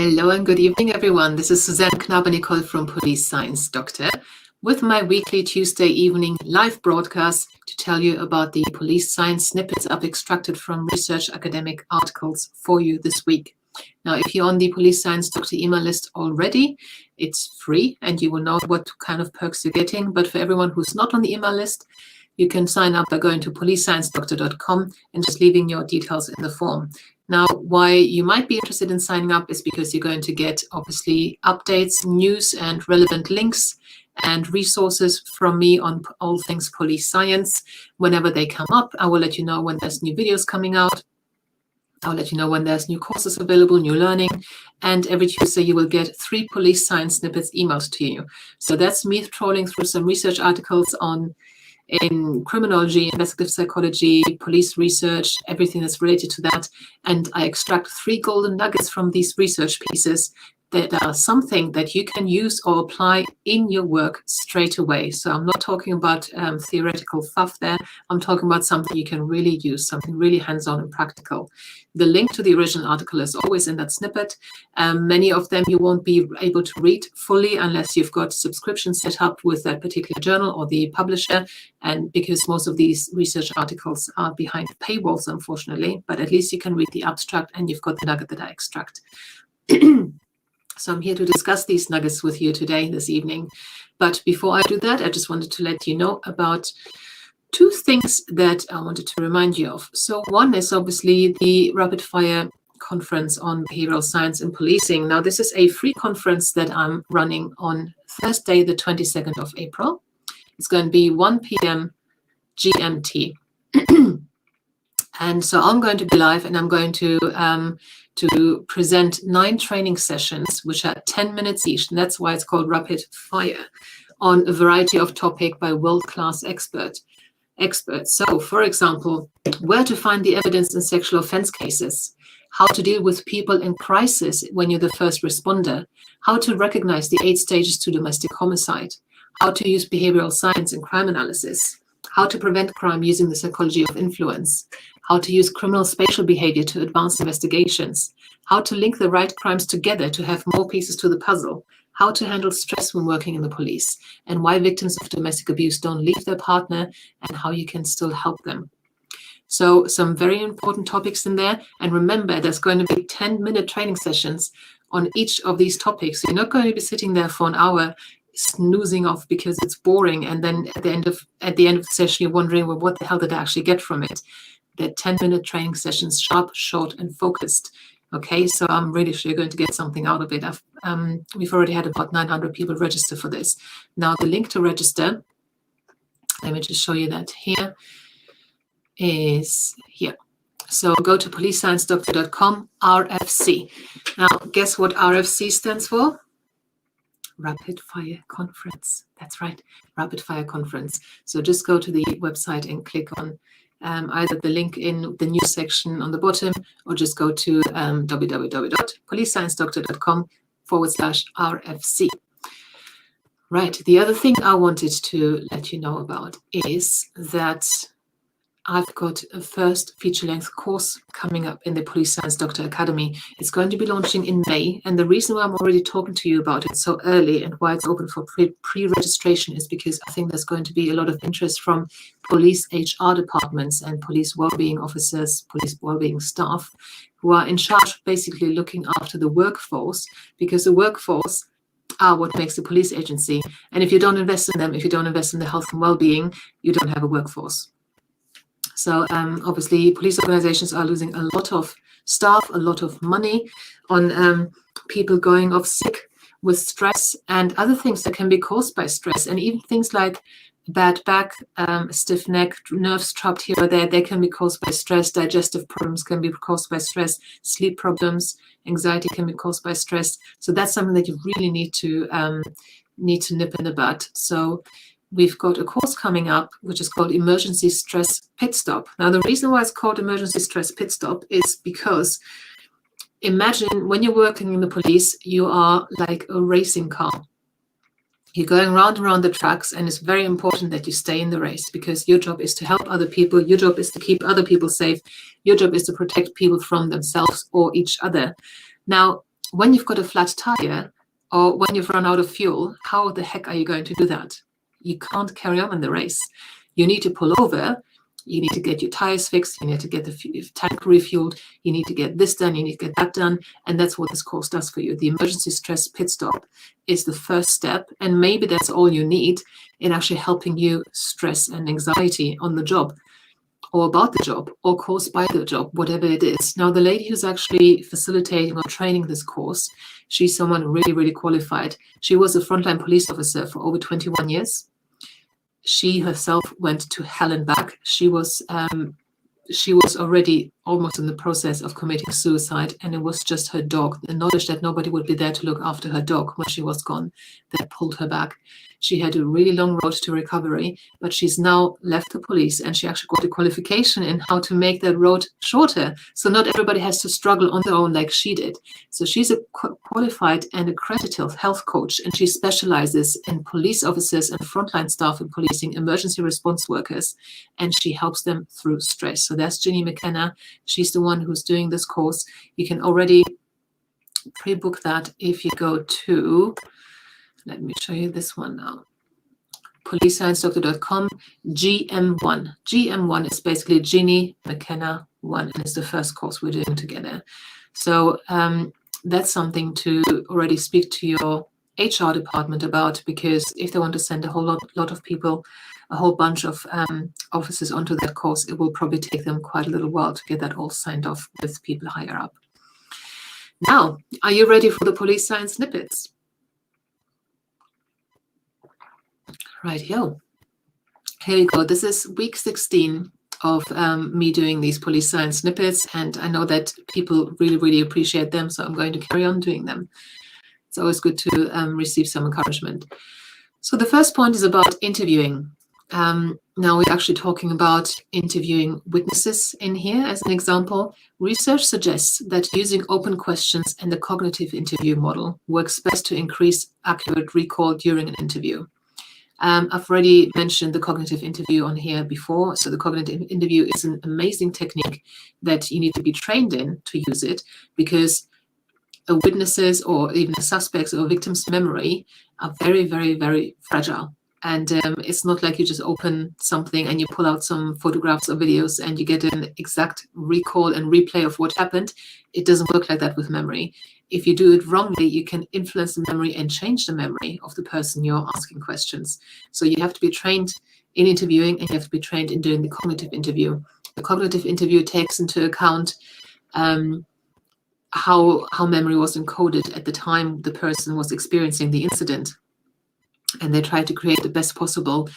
Hello and good evening, everyone. This is Suzanne Knaber-Nicole from Police Science Doctor with my weekly Tuesday evening live broadcast to tell you about the police science snippets I've extracted from research academic articles for you this week. Now, if you're on the Police Science Doctor email list already, it's free and you will know what kind of perks you're getting. But for everyone who's not on the email list, you can sign up by going to policesciencedoctor.com and just leaving your details in the form. Now, why you might be interested in signing up is because you're going to get, obviously, updates, news, and relevant links and resources from me on all things police science. Whenever they come up, I will let you know when there's new videos coming out. I'll let you know when there's new courses available, new learning. And every Tuesday, you will get 3 police science snippets emailed to you. So that's me trawling through some research articles in criminology, investigative psychology, police research, everything that's related to that. And I extract 3 golden nuggets from these research pieces that are something that you can use or apply in your work straight away. So I'm not talking about theoretical fluff there. I'm talking about something you can really use, something really hands-on and practical. The link to the original article is always in that snippet. Many of them you won't be able to read fully unless you've got subscription set up with that particular journal or the publisher, and because most of these research articles are behind paywalls, unfortunately, but at least you can read the abstract and you've got the nugget that I extract. So I'm here to discuss these nuggets with you today, this evening. But before I do that, I just wanted to let you know about 2 things that I wanted to remind you of. So one is obviously the Rapid Fire Conference on Behavioral Science and Policing. Now, this is a free conference that I'm running on Thursday, the 22nd of April. It's going to be 1 p.m. GMT. And so I'm going to be live and I'm going to present 9 training sessions, which are 10 minutes each. And that's why it's called Rapid Fire, on a variety of topics by world-class experts. So, for example, where to find the evidence in sexual offense cases, how to deal with people in crisis when you're the first responder, how to recognize the 8 stages to domestic homicide, how to use behavioral science in crime analysis, how to prevent crime using the psychology of influence, how to use criminal spatial behavior to advance investigations, how to link the right crimes together to have more pieces to the puzzle, how to handle stress when working in the police, and why victims of domestic abuse don't leave their partner, and how you can still help them. So some very important topics in there. And remember, there's going to be 10-minute training sessions on each of these topics. You're not going to be sitting there for an hour snoozing off because it's boring, and then at the end of the session you're wondering, well, what the hell did I actually get from it? They're 10-minute training sessions, sharp, short, and focused. Okay, so I'm really sure you're going to get something out of it. We've already had about 900 people register for this. Now, the link to register, let me just show you that here, is here. So go to policesciencedoctor.com, RFC. Now, guess what RFC stands for? Rapid Fire Conference. That's right, Rapid Fire Conference. So just go to the website and click on either the link in the news section on the bottom, or just go to www.policesciencedoctor.com/RFC. Right, the other thing I wanted to let you know about is that I've got a first feature-length course coming up in the Police Science Doctor Academy. It's going to be launching in May, and the reason why I'm already talking to you about it so early and why it's open for pre-registration is because I think there's going to be a lot of interest from police HR departments and police wellbeing officers, police wellbeing staff, who are in charge of basically looking after the workforce, because the workforce are what makes the police agency. And if you don't invest in them, if you don't invest in the health and well-being, you don't have a workforce. So obviously, police organizations are losing a lot of staff, a lot of money on people going off sick with stress and other things that can be caused by stress. And even things like bad back, stiff neck, nerves trapped here or there, they can be caused by stress. Digestive problems can be caused by stress. Sleep problems, anxiety can be caused by stress. So that's something that you really need to nip in the bud. So we've got a course coming up, which is called Emergency Stress Pit Stop. Now, the reason why it's called Emergency Stress Pit Stop is because imagine when you're working in the police, you are like a racing car. You're going round and round the tracks, and it's very important that you stay in the race, because your job is to help other people. Your job is to keep other people safe. Your job is to protect people from themselves or each other. Now, when you've got a flat tire or when you've run out of fuel, how the heck are you going to do that? You can't carry on in the race. You need to pull over. You need to get your tires fixed. You need to get the tank refueled. You need to get this done. You need to get that done. And that's what this course does for you. The emergency stress pit stop is the first step. And maybe that's all you need in actually helping you stress and anxiety on the job, or about the job, or caused by the job, whatever it is. Now, the lady who's actually facilitating or training this course, she's someone really, really qualified. She was a frontline police officer for over 21 years. She herself went to hell and back. She was already almost in the process of committing suicide, and it was just her dog, the knowledge that nobody would be there to look after her dog when she was gone, that pulled her back. She had a really long road to recovery, but she's now left the police, and she actually got a qualification in how to make that road shorter. So not everybody has to struggle on their own like she did. So she's a qualified and accredited health coach, and she specializes in police officers and frontline staff in policing, emergency response workers, and she helps them through stress. So that's Ginny McKenna. She's the one who's doing this course. You can already pre-book that if you go to, let me show you this one now, policesciencedoctor.com, GM1. GM1 is basically Ginny McKenna 1, and it's the first course we're doing together. So that's something to already speak to your HR department about, because if they want to send a whole lot of people, a whole bunch of officers onto that course, it will probably take them quite a little while to get that all signed off with people higher up. Now, are you ready for the police science snippets? Right, here we go. This is week 16 of me doing these police science snippets, and I know that people really, really appreciate them, so I'm going to carry on doing them. It's always good to receive some encouragement. So the first point is about interviewing. Now we're actually talking about interviewing witnesses in here as an example. Research suggests that using open questions and the cognitive interview model works best to increase accurate recall during an interview. I've already mentioned the cognitive interview on here before. So the cognitive interview is an amazing technique that you need to be trained in to use it, because a witness's or even a suspect's or a victim's memory are very, very, very fragile. And it's not like you just open something and you pull out some photographs or videos and you get an exact recall and replay of what happened. It doesn't work like that with memory. If you do it wrongly, you can influence the memory and change the memory of the person you're asking questions. So you have to be trained in interviewing, and you have to be trained in doing the cognitive interview. The cognitive interview takes into account how memory was encoded at the time the person was experiencing the incident. And they try to create the best possible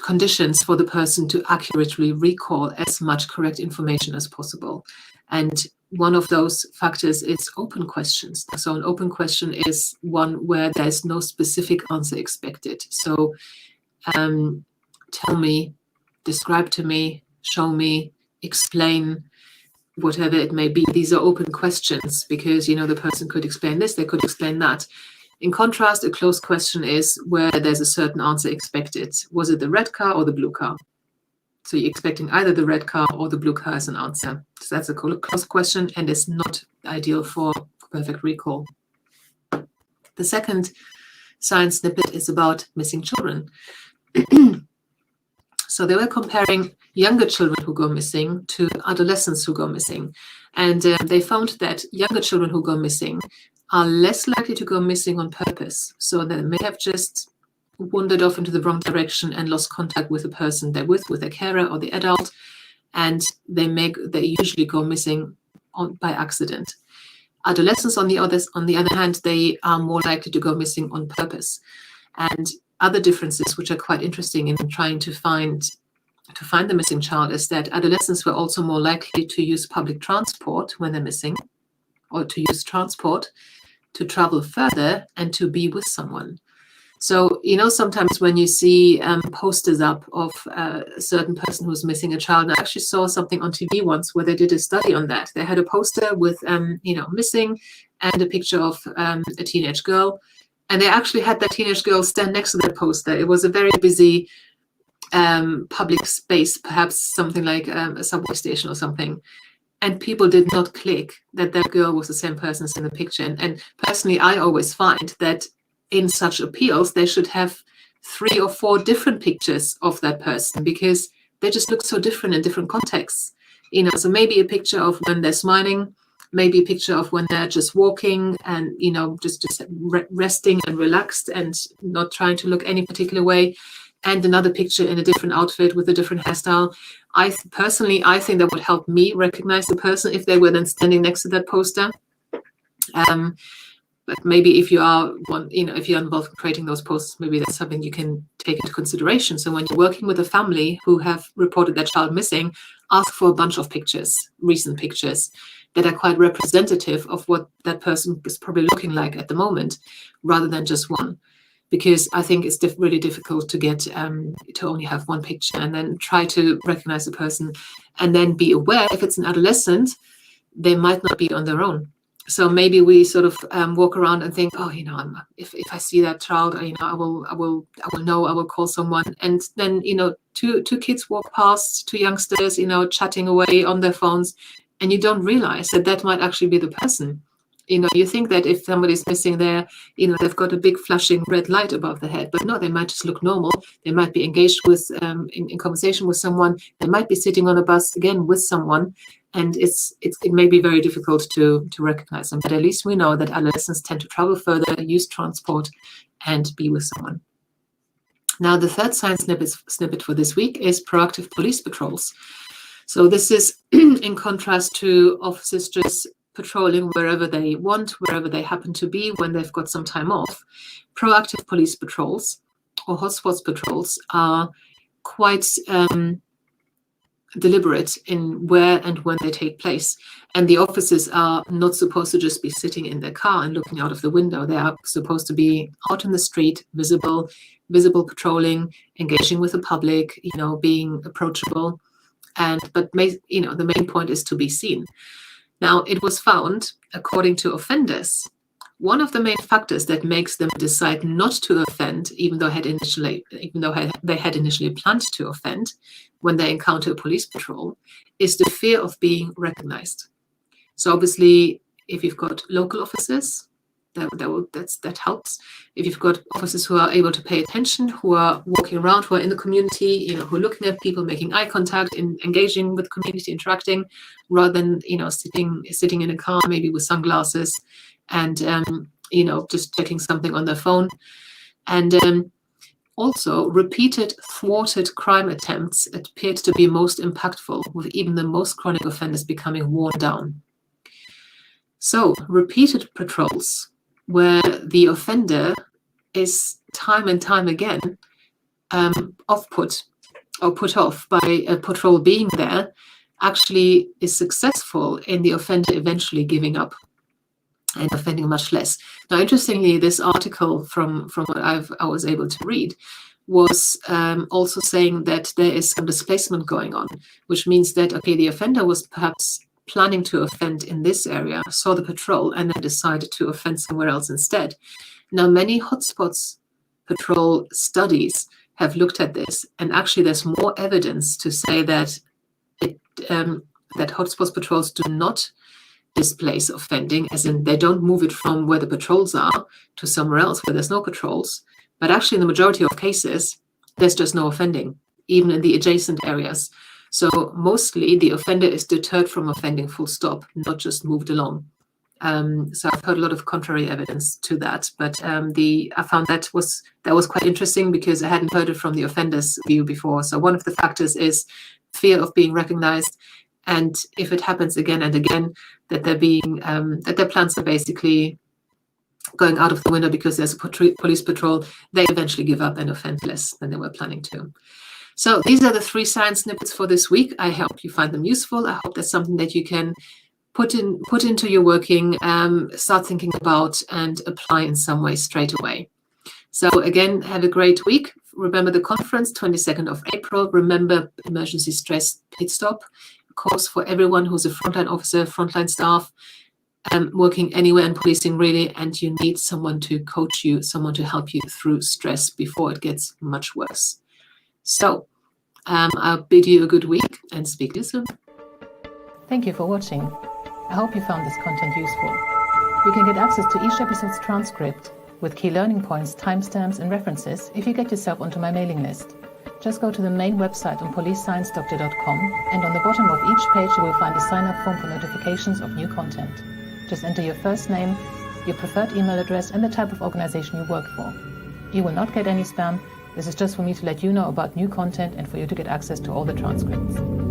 conditions for the person to accurately recall as much correct information as possible. And one of those factors is open questions. So an open question is one where there's no specific answer expected. So tell me, describe to me, show me, explain, whatever it may be. These are open questions because, you know, the person could explain this, they could explain that. In contrast, a closed question is where there's a certain answer expected. Was it the red car or the blue car? So you're expecting either the red car or the blue car as an answer. So that's a closed question, and it's not ideal for perfect recall. The second science snippet is about missing children. So they were comparing younger children who go missing to adolescents who go missing. And they found that younger children who go missing are less likely to go missing on purpose. So they may have just wandered off into the wrong direction and lost contact with the person they're with their carer or the adult, and they usually go missing by accident. Adolescents, on the other hand, they are more likely to go missing on purpose. And other differences, which are quite interesting in trying to find the missing child, is that adolescents were also more likely to use public transport when they're missing, or to use transport to travel further and to be with someone. So, you know, sometimes when you see posters up of a certain person who's missing a child, and I actually saw something on TV once where they did a study on that. They had a poster with, missing, and a picture of a teenage girl. And they actually had that teenage girl stand next to that poster. It was a very busy public space, perhaps something like a subway station or something. and people did not click that that girl was the same person as in the picture. And personally, I always find that in such appeals, they should have 3 or 4 different pictures of that person, because they just look so different in different contexts. So maybe a picture of when they're smiling, maybe a picture of when they're just walking and, just resting and relaxed and not trying to look any particular way, and another picture in a different outfit with a different hairstyle. I think that would help me recognize the person if they were then standing next to that poster. But maybe if you are if you're involved in creating those posters, maybe that's something you can take into consideration. So when you're working with a family who have reported their child missing, ask for a bunch of pictures, recent pictures that are quite representative of what that person is probably looking like at the moment, rather than just one. Because I think it's really difficult to get to only have one picture and then try to recognize the person, and then be aware if it's an adolescent, they might not be on their own. So maybe we sort of walk around and think, oh, if I see that child, I will call someone. And then, two kids walk past, 2 youngsters, chatting away on their phones, and you don't realize that that might actually be the person. You think that if somebody's missing there, they've got a big flashing red light above their head, but no, they might just look normal. They might be engaged with, in conversation with someone. They might be sitting on a bus again with someone, and it may be very difficult to recognize them. But at least we know that adolescents tend to travel further, use transport, and be with someone. Now, the third science snippet for this week is proactive police patrols. So this is in contrast to officers just patrolling wherever they want, wherever they happen to be when they've got some time off. Proactive police patrols or hotspots patrols are quite deliberate in where and when they take place. And the officers are not supposed to just be sitting in their car and looking out of the window. They are supposed to be out in the street, visible patrolling, engaging with the public, being approachable. But the main point is to be seen. Now, it was found, according to offenders, one of the main factors that makes them decide not to offend, even though they had initially planned to offend when they encounter a police patrol, is the fear of being recognized. So obviously, if you've got local officers, that helps. If you've got officers who are able to pay attention, who are walking around, who are in the community, who are looking at people, making eye contact, engaging with community, interacting, rather than sitting in a car, maybe with sunglasses, and just checking something on their phone. And also, repeated thwarted crime attempts appeared to be most impactful, with even the most chronic offenders becoming worn down. So, repeated patrols where the offender is time and time again put off by a patrol being there, actually is successful in the offender eventually giving up and offending much less. Now, interestingly, this article from what I was able to read was also saying that there is some displacement going on, which means that, okay, the offender was perhaps planning to offend in this area, saw the patrol, and then decided to offend somewhere else instead. Now, many hotspots patrol studies have looked at this, and actually there's more evidence to say that that hotspots patrols do not displace offending, as in they don't move it from where the patrols are to somewhere else where there's no patrols, but actually in the majority of cases, there's just no offending, even in the adjacent areas. So mostly the offender is deterred from offending, full stop, not just moved along. So I've heard a lot of contrary evidence to that, but I found that was quite interesting because I hadn't heard it from the offender's view before. So one of the factors is fear of being recognized, and if it happens again and again, that that their plans are basically going out of the window because there's a police patrol, they eventually give up and offend less than they were planning to. So these are the 3 science snippets for this week. I hope you find them useful. I hope that's something that you can put into your working, start thinking about, and apply in some way straight away. So again, have a great week. Remember the conference, 22nd of April. Remember Emergency Stress Pit Stop, a course for everyone who's a frontline officer, frontline staff, working anywhere in policing really, and you need someone to coach you, someone to help you through stress before it gets much worse. So I'll bid you a good week and speak to you soon. Thank you for watching. I hope you found this content useful. You can get access to each episode's transcript with key learning points, timestamps, and references if you get yourself onto my mailing list. Just go to the main website on policesciencedoctor.com, and on the bottom of each page you will find a sign-up form for notifications of new content. Just enter your first name, your preferred email address, and the type of organization you work for. You will not get any spam. This is just for me to let you know about new content and for you to get access to all the transcripts.